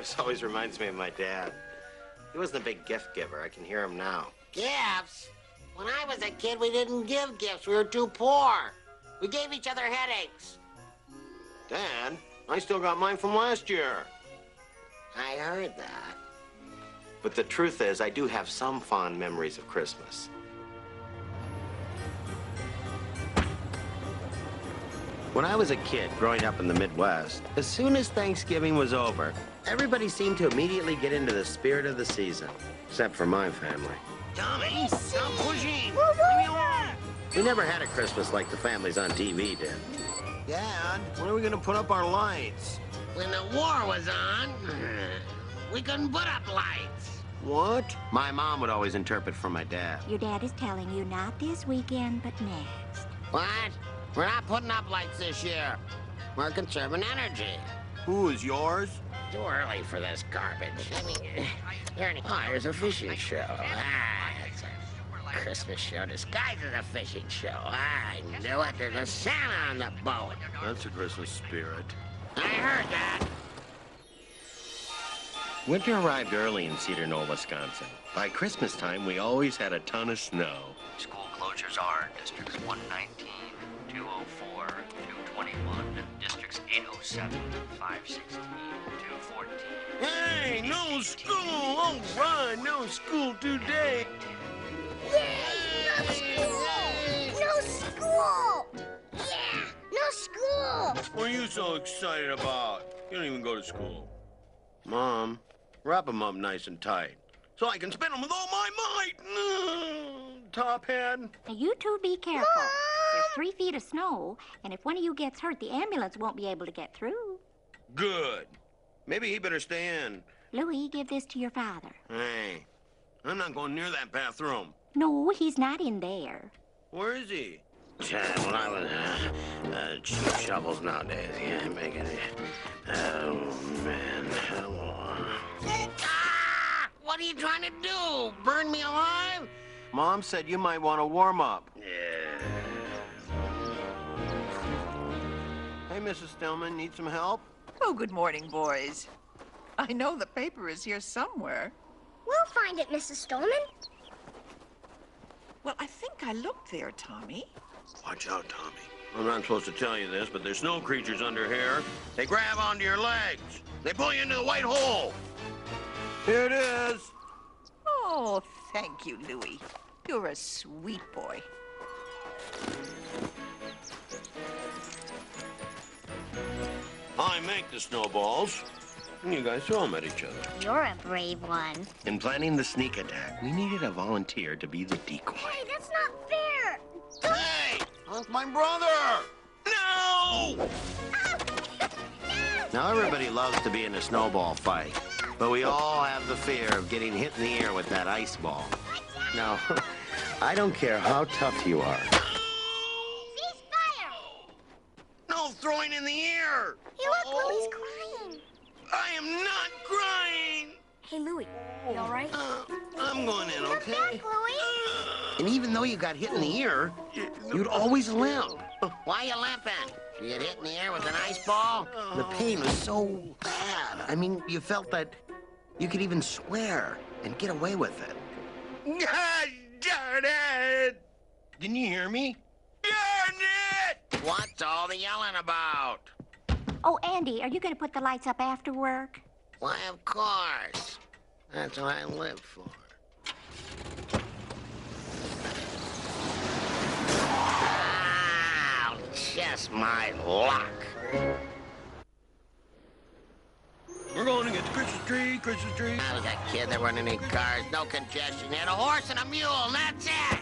gifts always reminds me of my dad. He wasn't a big gift giver. I can hear him now. Gifts? When I was a kid, we didn't give gifts. We were too poor. We gave each other headaches. Dad, I still got mine from last year. I heard that. But the truth is, I do have some fond memories of Christmas. When I was a kid growing up in the Midwest, as soon as Thanksgiving was over, everybody seemed to immediately get into the spirit of the season, except for my family. Tommy, stop pushing. We never had a Christmas like the families on TV did. Dad, when are we going to put up our lights? When the war was on, we couldn't put up lights. What? My mom would always interpret for my dad. Your dad is telling you not this weekend, but next. What? We're not putting up lights this year. We're conserving energy. Who is yours? Too early for this garbage. I mean, there's a fishing show. It's a Christmas show disguised as a fishing show. I knew it. There's a Santa on the boat. That's a Christmas spirit. I heard that. Winter arrived early in Cedar Knoll, Wisconsin. By Christmas time, we always had a ton of snow. School closures are Districts 119, 204, 221, Districts 807, 516, 214. Hey, no school! All right, no school today. Yay! No school! No school! Yeah! No school! What are you so excited about? You don't even go to school. Mom, wrap them up nice and tight so I can spin them with all my might. Top hat. Now, you two be careful. There's 3 feet of snow, and if one of you gets hurt, the ambulance won't be able to get through. Good. Maybe he better stay in. Louie, give this to your father. Hey, I'm not going near that bathroom. No, he's not in there. Where is he? When I was cheap shovels nowadays, yeah, making it. Oh, man. Ah! What are you trying to do? Burn me alive? Mom said you might want to warm up. Yeah. Hey, Mrs. Stillman, need some help? Oh, good morning, boys. I know the paper is here somewhere. We'll find it, Mrs. Stillman. Well, I think I looked there, Tommy. Watch out, Tommy. I'm not supposed to tell you this, but there's snow creatures under here. They grab onto your legs. They pull you into the white hole. Here it is. Oh, thank you, Louie. You're a sweet boy. I make the snowballs, and you guys throw them at each other. You're a brave one. In planning the sneak attack, we needed a volunteer to be the decoy. Hey, that's not fair. Hey! That's my brother! No! Now, everybody loves to be in a snowball fight, but we all have the fear of getting hit in the ear with that ice ball. Now, I don't care how tough you are. Ceasefire! No throwing in the ear! Hey, look, Louie's crying. I am not crying! Hey, Louie, you all right? I'm going in, Come okay? back, Louie. And even though you got hit in the ear, you'd always limp. Why you limping? You get hit in the ear with an ice ball? The pain was so bad. I mean, you felt that you could even swear and get away with it. God darn it! Didn't you hear me? Darn it! What's all the yelling about? Oh, Andy, are you going to put the lights up after work? Why, of course. That's what I live for. Ah, just my luck. We're going to get the Christmas tree, Christmas tree. I was a kid, there weren't any cars, no congestion. You had a horse and a mule, and that's it.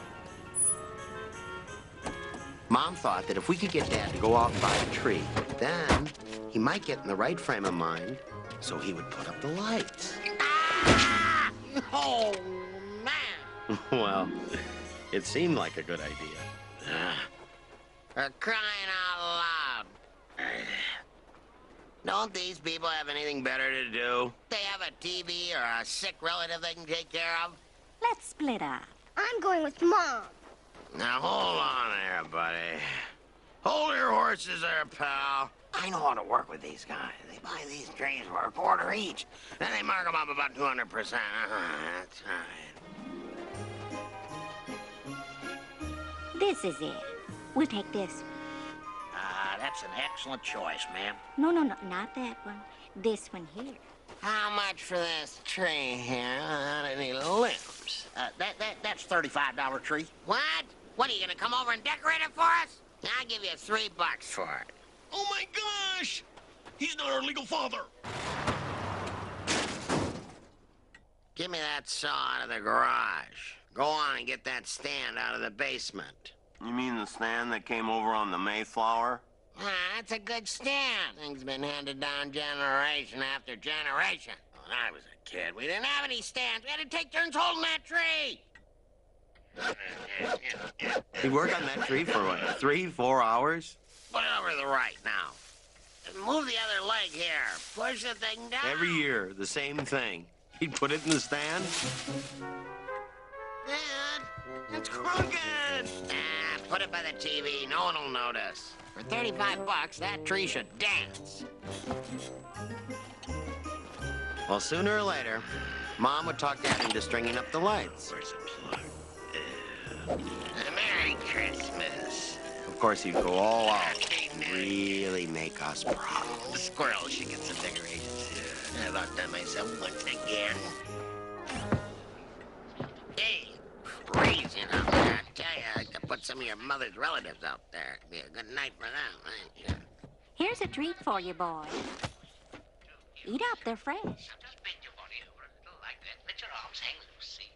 Mom thought that if we could get Dad to go off by a tree, then he might get in the right frame of mind, so he would put up the lights. Ah! Oh, man. Well, it seemed like a good idea. For crying out loud. Don't these people have anything better to do? They have a TV or a sick relative they can take care of? Let's split up. I'm going with Mom. Now, hold on there, buddy. Hold your horses there, pal. I know how to work with these guys. They buy these trees for a quarter each. Then they mark them up about 200%. That's right. This is it. We'll take this. That's an excellent choice, ma'am. No, not that one. This one here. How much for this tree here without any limbs? That's $35 tree. What? What, are you gonna come over and decorate it for us? I'll give you $3 for it. Oh my gosh! He's not our legal father. Give me that saw out of the garage. Go on and get that stand out of the basement. You mean the stand that came over on the Mayflower? That's a good stand. Thing's been handed down generation after generation. When I was a kid, we didn't have any stands. We had to take turns holding that tree. He worked on that tree for, what, 3-4 hours? Put it over to the right now. And move the other leg here. Push the thing down. Every year, the same thing. He'd put it in the stand. Dad, it's crooked. Put it by the TV. No one will notice. For $35, that tree should dance. Well, sooner or later, Mom would talk Dad into stringing up the lights. Where's the plug? Merry Christmas. Of course, he'd go all out. Really make us proud. The squirrel should get some decorations. I've outdone myself once again. Hey, freezing out there. I tell you, I could put some of your mother's relatives out there. It'd be a good night for them, ain't you? Here's a treat for you, boy. Eat up, they're fresh. Now just bend your body over a little like that. Let your arms hang loose, see?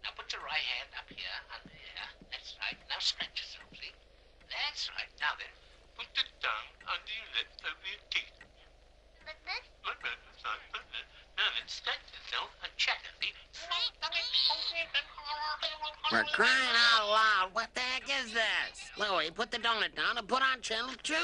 Now put your right hand up here and there. That's right. Now stretch yourself, see? That's right. Now then, put the tongue under your lips over your teeth. Like that? Like that. That's right. Like that. Now then, stretch yourself and chatter, see? For crying out loud, what the heck is this? Louie, put the donut down and put on channel 2.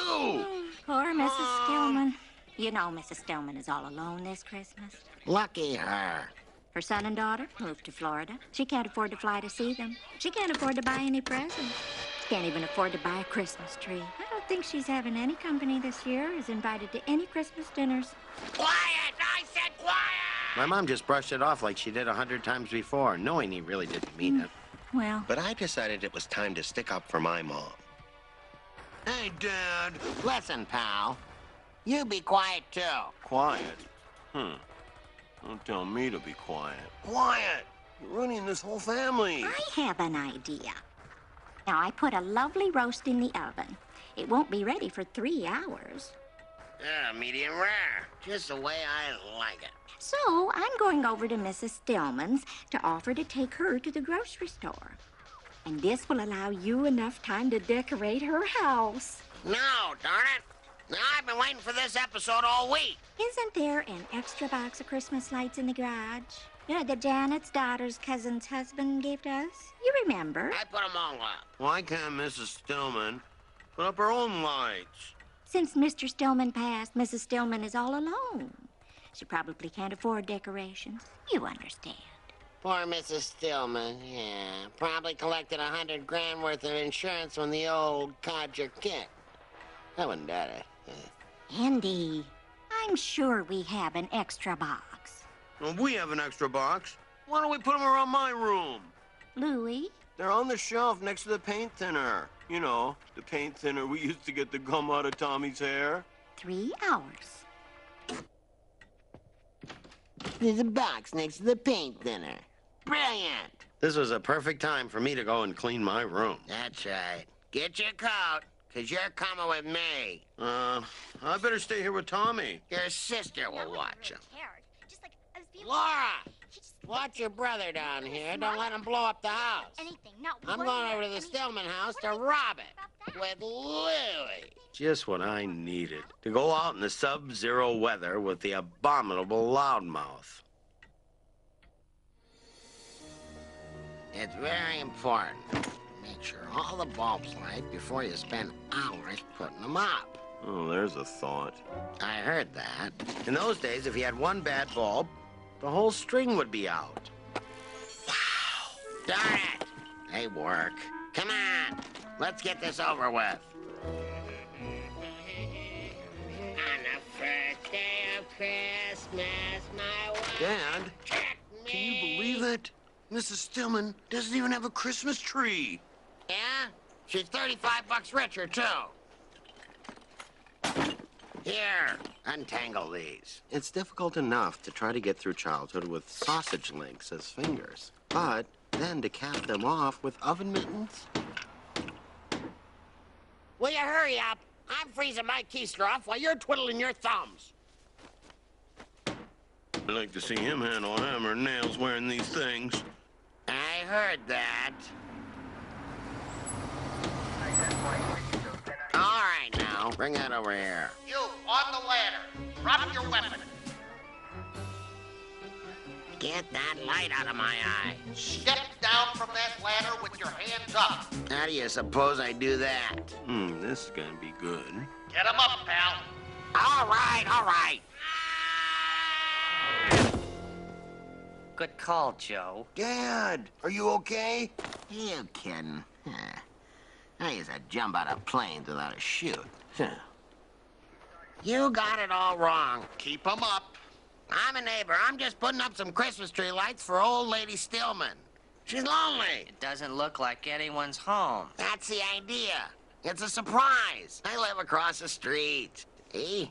Poor Mrs. Stillman. You know Mrs. Stillman is all alone this Christmas. Lucky her. Her son and daughter moved to Florida. She can't afford to fly to see them. She can't afford to buy any presents. She can't even afford to buy a Christmas tree. I don't think she's having any company this year, is invited to any Christmas dinners. Quiet! I said quiet! My mom just brushed it off like she did 100 times before, knowing he really didn't mean it. Well, But I decided it was time to stick up for my mom. Hey, Dad. Listen, pal. You be quiet, too. Quiet? Don't tell me to be quiet. Quiet! You're ruining this whole family. I have an idea. Now, I put a lovely roast in the oven. It won't be ready for 3 hours. Yeah, medium rare. Just the way I like it. So, I'm going over to Mrs. Stillman's to offer to take her to the grocery store. And this will allow you enough time to decorate her house. No, darn it. Now, I've been waiting for this episode all week. Isn't there an extra box of Christmas lights in the garage? You know, that Janet's daughter's cousin's husband gave to us? You remember? I put them all up. Why can't Mrs. Stillman put up her own lights? Since Mr. Stillman passed, Mrs. Stillman is all alone. She probably can't afford decorations. You understand. Poor Mrs. Stillman, yeah. Probably collected $100,000 worth of insurance when the old codger kicked. I wouldn't doubt it. Andy, I'm sure we have an extra box. Well, we have an extra box. Why don't we put them around my room? Louie? They're on the shelf next to the paint thinner. You know, the paint thinner we used to get the gum out of Tommy's hair. 3 hours. There's a box next to the paint thinner. Brilliant. This was a perfect time for me to go and clean my room. That's right. Get your coat, because you're coming with me. I better stay here with Tommy. Your sister will watch him. Just like I was being Laura! Watch your brother down here. Don't let him blow up the house. anything. No, I'm going over to the Stillman house to rob it with Louie. Just what I needed. To go out in the sub-zero weather with the abominable loudmouth. It's very important to make sure all the bulbs light before you spend hours putting them up. Oh, there's a thought. I heard that. In those days, if you had one bad bulb, the whole string would be out. Darn it! They work. Come on, let's get this over with. Dad, can you believe it? Mrs. Stillman doesn't even have a Christmas tree. Yeah? She's 35 bucks richer, too. Here, untangle these. It's difficult enough to try to get through childhood with sausage links as fingers, but then to cap them off with oven mittens? Will you hurry up? I'm freezing my keister off while you're twiddling your thumbs. I'd like to see him handle a hammer and nails wearing these things. I heard that. All right, now, bring that over here. You, on the ladder. Drop your weapon. Get that light out of my eye. Step down from that ladder with your hands up. How do you suppose I do that? This is gonna be good. Get 'em up, pal. All right, all right. Good call, Joe. Dad, are you okay? You kidding? I used to jump out of planes without a chute. You got it all wrong. Keep 'em up. I'm a neighbor. I'm just putting up some Christmas tree lights for old lady Stillman. She's lonely. It doesn't look like anyone's home. That's the idea. It's a surprise. I live across the street. See?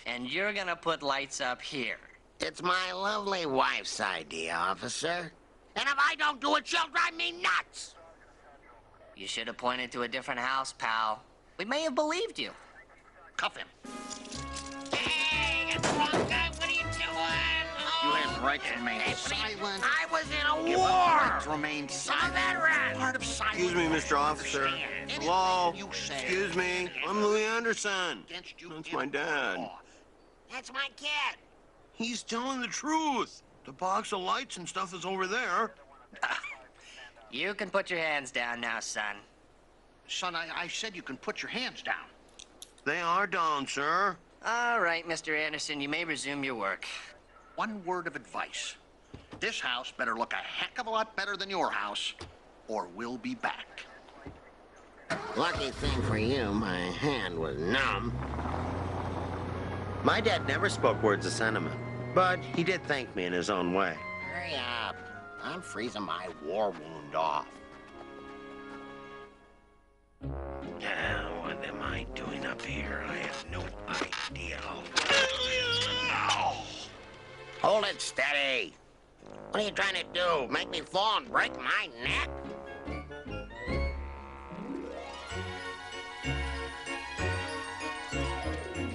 And you're gonna put lights up here. It's my lovely wife's idea, officer. And if I don't do it, she'll drive me nuts. You should have pointed to a different house, pal. We may have believed you. Cuff him. Hey, it's the wrong guy. What are you doing? You have right to remain silent. I was in a Give war. up right to remain I'm a silent. veteran. Part of silence. Excuse me, Mr. Officer. Hello? You say Excuse me. I'm Louie Anderson. against you That's in my dad. law. That's my kid. He's telling the truth. The box of lights and stuff is over there. You can put your hands down now, son. Son, I said you can put your hands down. They are down, sir. All right, Mr. Anderson, you may resume your work. One word of advice. This house better look a heck of a lot better than your house, or we'll be back. Lucky thing for you, my hand was numb. My dad never spoke words of sentiment, but he did thank me in his own way. Hurry up. I'm freezing my war wound off. What am I doing up here? I have no idea. Hold it steady. What are you trying to do? Make me fall and break my neck?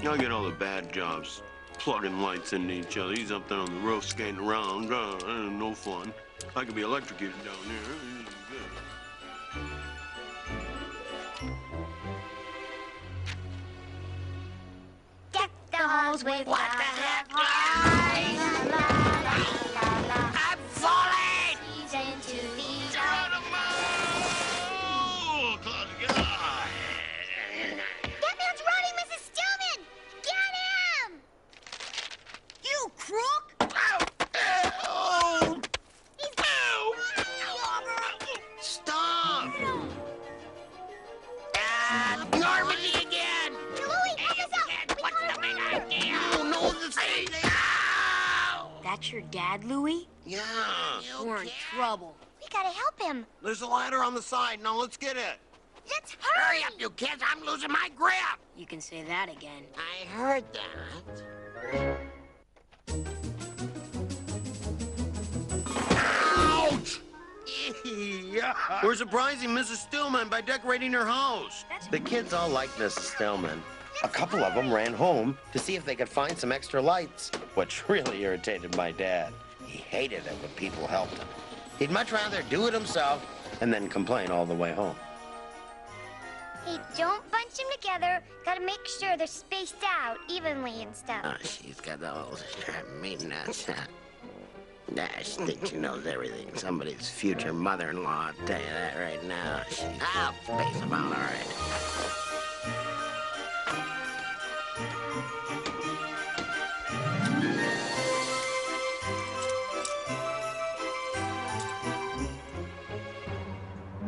I get all the bad jobs, plugging lights into each other. He's up there on the roof skating around. No fun. I could be electrocuted down there. Deck the halls with What the heck? I'm falling! Into the That man's running, Mrs. Stillman! Get him! You crook! Stop! Normandy again! Louie, help us out! What's the big idea? Oh, no, this thing! That's your dad, Louie? Yeah. We're in trouble. We gotta help him. There's a ladder on the side. Now let's get it. Let's Hurry hurry! up, you kids! I'm losing my grip! You can say that again. I heard that. Ouch! We're surprising Mrs. Stillman by decorating her house. The kids all liked Mrs. Stillman. A couple of them ran home to see if they could find some extra lights, which really irritated my dad. He hated it when people helped him. He'd much rather do it himself and then complain all the way home. Hey, don't bunch them together. Gotta make sure they're spaced out evenly and stuff. Oh, she's got the whole mean nuts. She thinks she knows everything. Somebody's future mother-in-law, I'll tell you that right now. I'll space them out all right.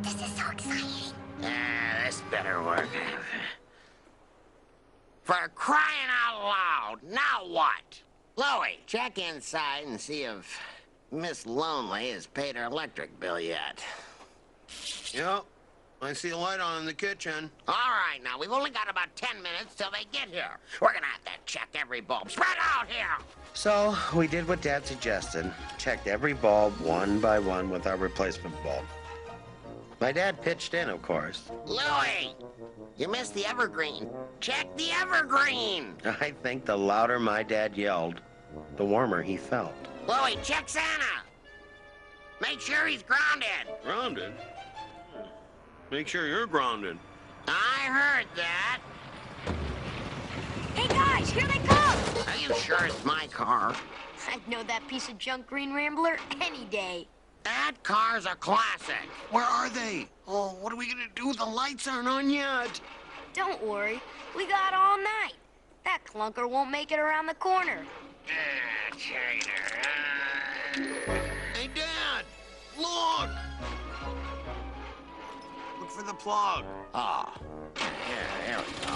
This is so exciting. This better work. For crying out loud, now what? Louie, check inside and see if Miss Lonely has paid her electric bill yet. Yep. I see a light on in the kitchen. All right, now, we've only got about 10 minutes till they get here. We're gonna have to check every bulb. Spread out here! So, we did what Dad suggested. Checked every bulb one by one with our replacement bulb. My dad pitched in, of course. Louie, you missed the evergreen. Check the evergreen! I think the louder my dad yelled, the warmer he felt. Louie, check Santa! Make sure he's grounded. Grounded? Make sure you're grounded. I heard that. Hey, guys, here they come! Are you sure it's my car? I'd know that piece of junk green rambler any day. That car's a classic. Where are they? Oh, what are we gonna do? The lights aren't on yet. Don't worry, we got all night. That clunker won't make it around the corner. Hey, Dad! Look! Look for the plug. Oh, here we go.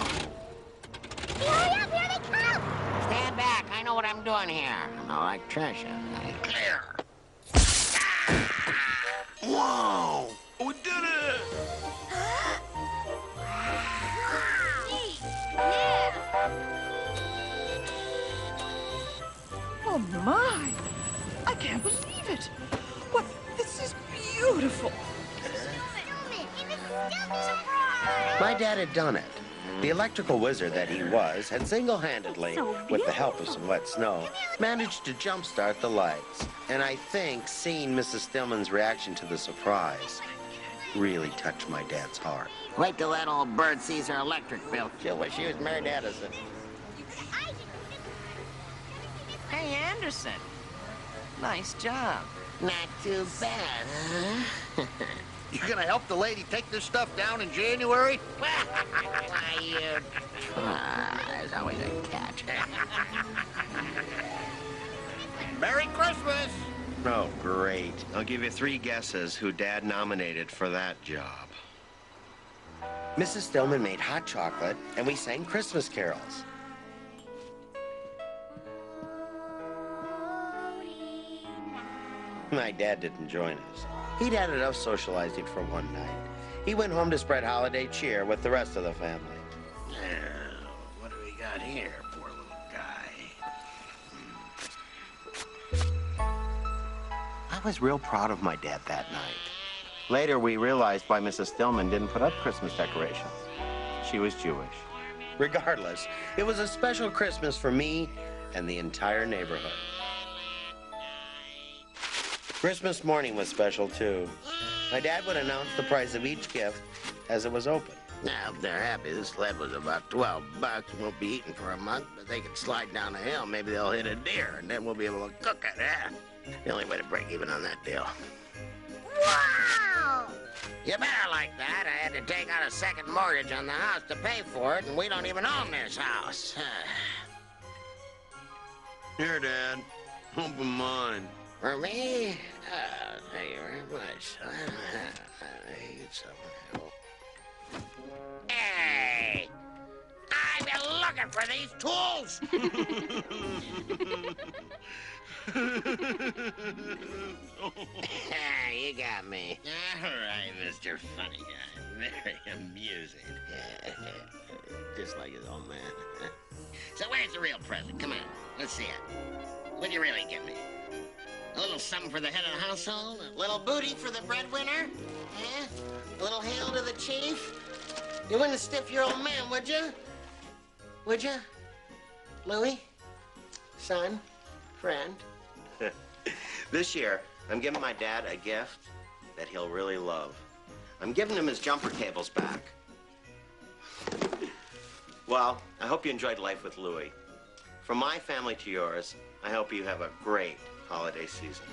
Hurry up, here they come! Stand back. I know what I'm doing here. I'm an electrician. Clear. Whoa! We did it! Neat. Yeah. Oh, my. I can't believe it. What? This is beautiful. Stillman! Hey, Mrs. Stillman! Surprise! My dad had done it. The electrical wizard that he was had single-handedly, So with the help of some wet snow, managed to jumpstart the lights. And I think seeing Mrs. Stillman's reaction to the surprise really touched my dad's heart. Wait till that old bird sees her electric bill. She'll wish she was married to Edison. Hey, Anderson. Nice job. Not too bad, huh? You gonna help the lady take this stuff down in January? You try. There's always a catch. Merry Christmas! Oh, great. I'll give you 3 guesses who Dad nominated for that job. Mrs. Stillman made hot chocolate, and we sang Christmas carols. My dad didn't join us. He'd had enough socializing for one night. He went home to spread holiday cheer with the rest of the family. Now, what do we got here, poor little guy? I was real proud of my dad that night. Later, we realized why Mrs. Stillman didn't put up Christmas decorations. She was Jewish. Regardless, it was a special Christmas for me and the entire neighborhood. Christmas morning was special, too. My dad would announce the price of each gift as it was opened. Now, if they're happy, this sled was about $12. Won't be eaten for a month, but they can slide down the hill. Maybe they'll hit a deer, and then we'll be able to cook it, eh? The only way to break even on that deal. Wow! You better like that. I had to take out a second mortgage on the house to pay for it, and we don't even own this house. Here, Dad. Open mine. For me? Thank you very much. I need some help. Hey! I've been looking for these tools! You got me. All right, Mr. Funny Guy. Very amusing. Just like his old man. So where's the real present? Come on, let's see it. What'd you really give me? A little something for the head of the household? A little booty for the breadwinner? Eh? A little hail to the chief? You wouldn't stiff your old man, would you? Would you? Louie? Son? Friend? This year, I'm giving my dad a gift that he'll really love. I'm giving him his jumper cables back. Well, I hope you enjoyed life with Louie. From my family to yours, I hope you have a great holiday season.